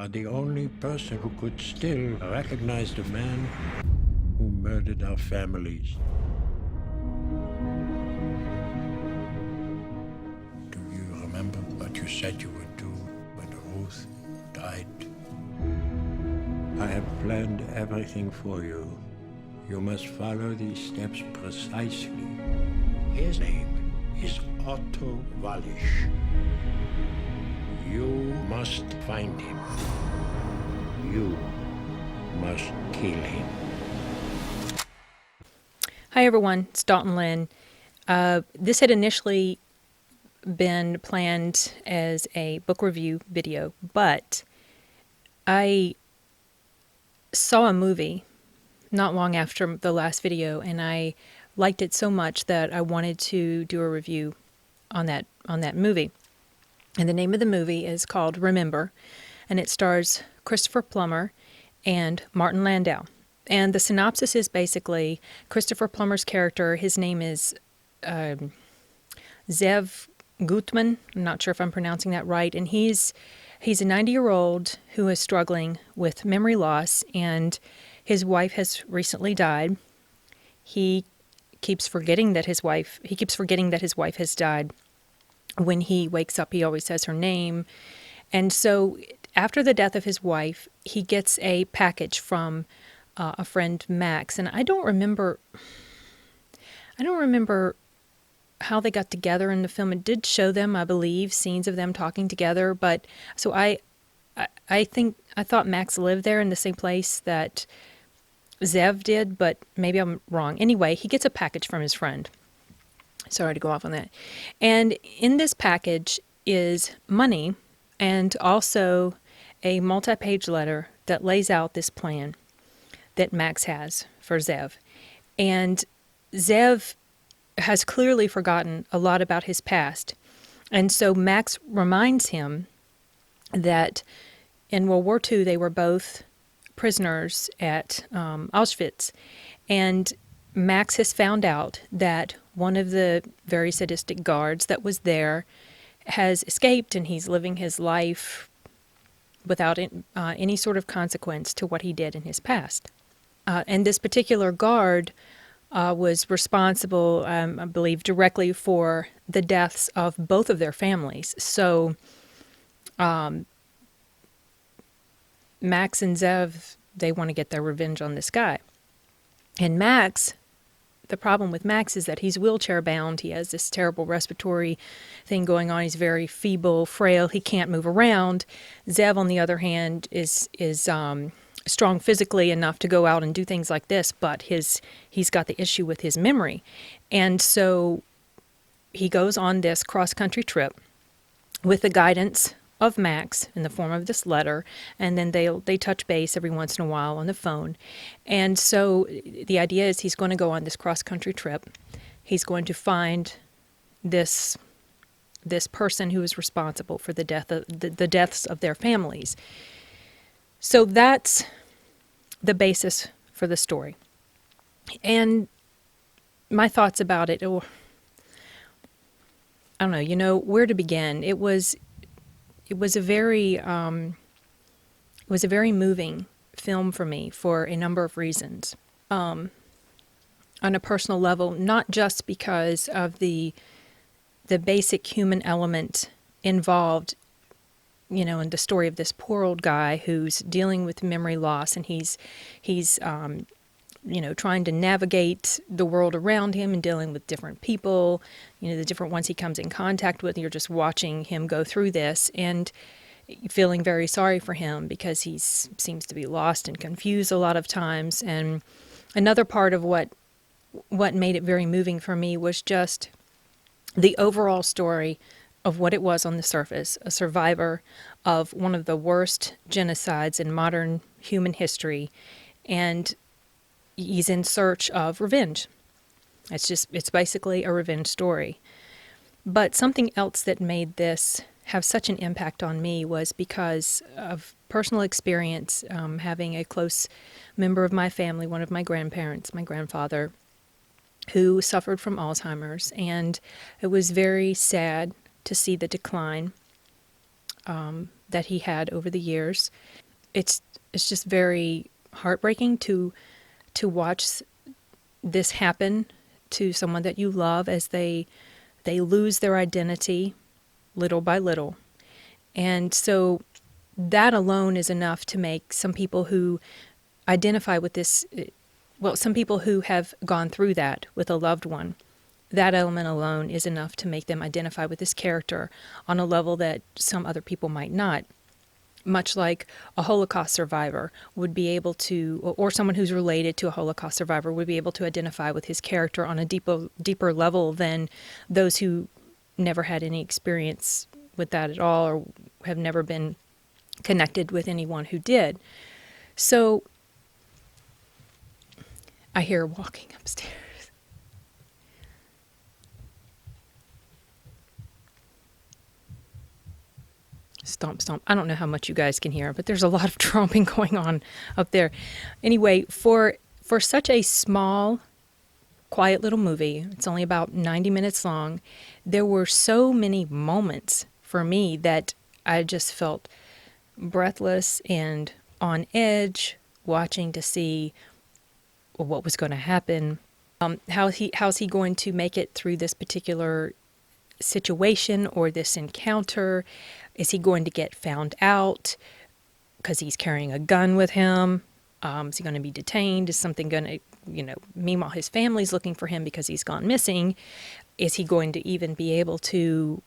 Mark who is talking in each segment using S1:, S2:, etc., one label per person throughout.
S1: are the only person who could still recognize the man who murdered our families. Do you remember what you said you would do when Ruth died? I have planned everything for you. You must follow these steps precisely. His name is Otto Wallisch. You must find him. You must kill him.
S2: Hi everyone, it's Dalton Lynne. This had initially been planned as a book review video, but I saw a movie not long after the last video, and I liked it so much that I wanted to do a review on that movie. And the name of the movie is called Remember, and it stars Christopher Plummer and Martin Landau. And the synopsis is basically Christopher Plummer's character, his name is Zev Gutman. I'm not sure if I'm pronouncing that right. And he's a 90-year-old who is struggling with memory loss, and his wife has recently died. He keeps forgetting that his wife has died. When he wakes up, he always says her name. And so after the death of his wife, he gets a package from a friend, Max. And I don't remember how they got together in the film. It did show them, I believe, scenes of them talking together. But so I thought Max lived there in the same place that Zev did, but maybe I'm wrong. Anyway, he gets a package from his friend. Sorry to go off on that. And in this package is money and also a multi-page letter that lays out this plan that Max has for Zev. And Zev has clearly forgotten a lot about his past. And so Max reminds him that in World War II they were both prisoners at Auschwitz. And Max has found out that one of the very sadistic guards that was there has escaped, and he's living his life without any sort of consequence to what he did in his past. And this particular guard was responsible, I believe, directly for the deaths of both of their families. So Max and Zev, they want to get their revenge on this guy. And Max, the problem with Max is that he's wheelchair bound. He has this terrible respiratory thing going on. He's very feeble, frail. He can't move around. Zev, on the other hand, is strong physically enough to go out and do things like this, but he's got the issue with his memory. And so he goes on this cross-country trip with the guidance of Max in the form of this letter, and then they touch base every once in a while on the phone. And so the idea is he's going to go on this cross-country trip. He's going to find this person who is responsible for the deaths of their families. So that's the basis for the story. And my thoughts about it, I don't know, where to begin. It was a very moving film for me for a number of reasons. On a personal level, not just because of the basic human element involved, in the story of this poor old guy who's dealing with memory loss, and he's trying to navigate the world around him and dealing with different people, the different ones he comes in contact with. You're just watching him go through this and feeling very sorry for him because he seems to be lost and confused a lot of times. And another part of what made it very moving for me was just the overall story of what it was on the surface, a survivor of one of the worst genocides in modern human history, and he's in search of revenge. It's basically a revenge story. But something else that made this have such an impact on me was because of personal experience, having a close member of my family, one of my grandparents, my grandfather, who suffered from Alzheimer's, and it was very sad to see the decline that he had over the years. It's just very heartbreaking to watch this happen to someone that you love as they lose their identity little by little. And so that alone is enough to make some people who identify with this, well, some people who have gone through that with a loved one, that element alone is enough to make them identify with this character on a level that some other people might not. Much like a Holocaust survivor would be able to, or someone who's related to a Holocaust survivor would be able to identify with his character on a deeper level than those who never had any experience with that at all, or have never been connected with anyone who did. So I hear her walking upstairs. Stomp, stomp. I don't know how much you guys can hear, but there's a lot of tromping going on up there. Anyway, for such a small, quiet little movie, it's only about 90 minutes long, there were so many moments for me that I just felt breathless and on edge, watching to see what was going to happen. How's he going to make it through this particular situation or this encounter? Is he going to get found out because he's carrying a gun with him? Is he going to be detained? Is something going to, meanwhile his family's looking for him because he's gone missing. Is he going to even be able to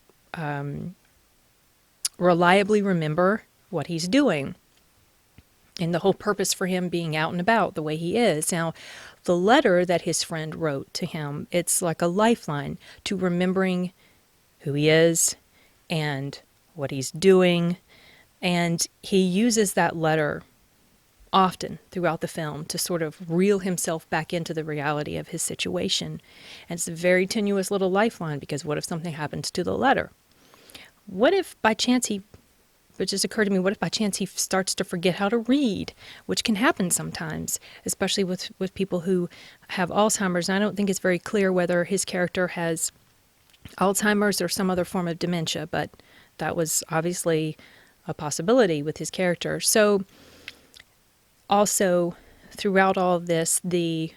S2: reliably remember what he's doing? And the whole purpose for him being out and about the way he is. Now, the letter that his friend wrote to him, it's like a lifeline to remembering who he is and what he's doing. And he uses that letter often throughout the film to sort of reel himself back into the reality of his situation. And it's a very tenuous little lifeline, because what if something happens to the letter? What if by chance it just occurred to me, what if by chance he starts to forget how to read, which can happen sometimes, especially with people who have Alzheimer's. And I don't think it's very clear whether his character has Alzheimer's or some other form of dementia, but that was obviously a possibility with his character. So also throughout all of this, the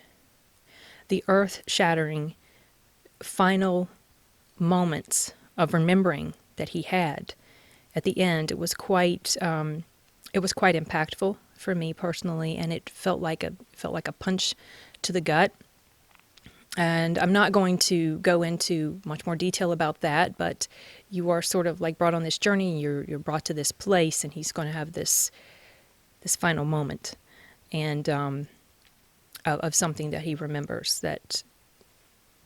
S2: earth-shattering final moments of remembering that he had at the end, it was quite impactful for me personally, and it felt like a punch to the gut. And I'm not going to go into much more detail about that, but you are sort of like brought on this journey, and you're brought to this place, and he's going to have this final moment, and of something that he remembers. That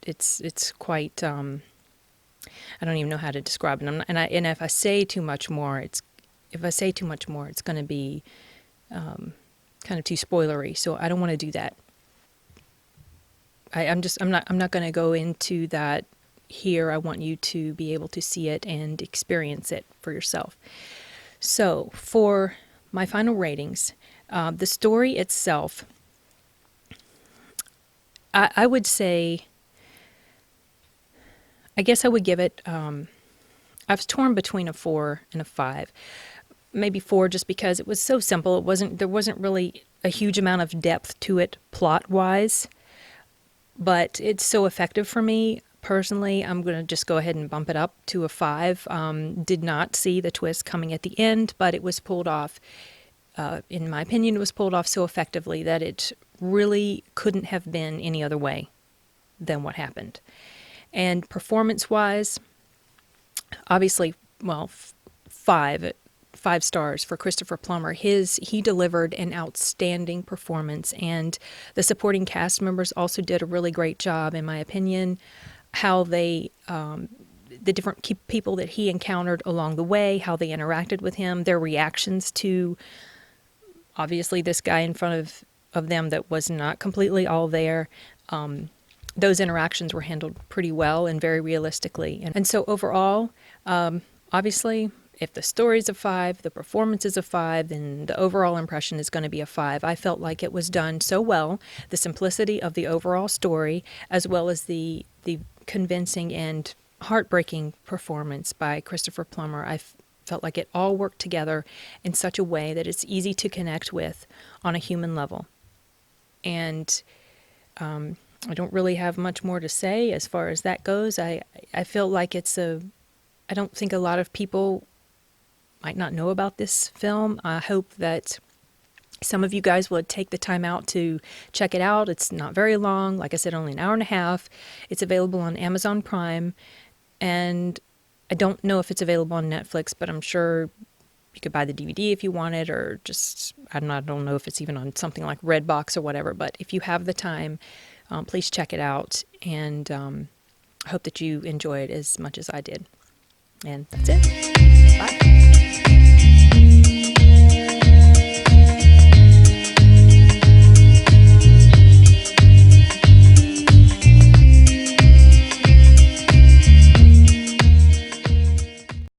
S2: it's quite. I don't even know how to describe it. And if I say too much more, it's going to be kind of too spoilery. So I don't want to do that. I'm not going to go into that here. I want you to be able to see it and experience it for yourself. So for my final ratings, the story itself, I would say, I guess I would give it, I was torn between a 4 and a 5. Maybe 4 just because it was so simple. There wasn't really a huge amount of depth to it plot-wise, but it's so effective for me. Personally, I'm going to just go ahead and bump it up to a 5. Did not see the twist coming at the end, but it was pulled off, in my opinion, it was pulled off so effectively that it really couldn't have been any other way than what happened. And performance-wise, obviously, well, 5 stars for Christopher Plummer. He delivered an outstanding performance, and the supporting cast members also did a really great job, in my opinion. How they, the different people that he encountered along the way, how they interacted with him, their reactions to, obviously, this guy in front of them that was not completely all there. Those interactions were handled pretty well and very realistically. And so overall, obviously, if the story's a 5, the performance is a 5, then the overall impression is going to be a 5. I felt like it was done so well, the simplicity of the overall story, as well as the convincing and heartbreaking performance by Christopher Plummer. felt like it all worked together in such a way that it's easy to connect with on a human level. And I don't really have much more to say as far as that goes. I feel like I don't think a lot of people might not know about this film. I hope that some of you guys would take the time out to check it out. It's not very long. Like I said, only an hour and a half. It's available on Amazon Prime. And I don't know if it's available on Netflix, but I'm sure you could buy the DVD if you wanted, or just, I don't know if it's even on something like Redbox or whatever. But if you have the time, please check it out. And I hope that you enjoy it as much as I did. And that's it.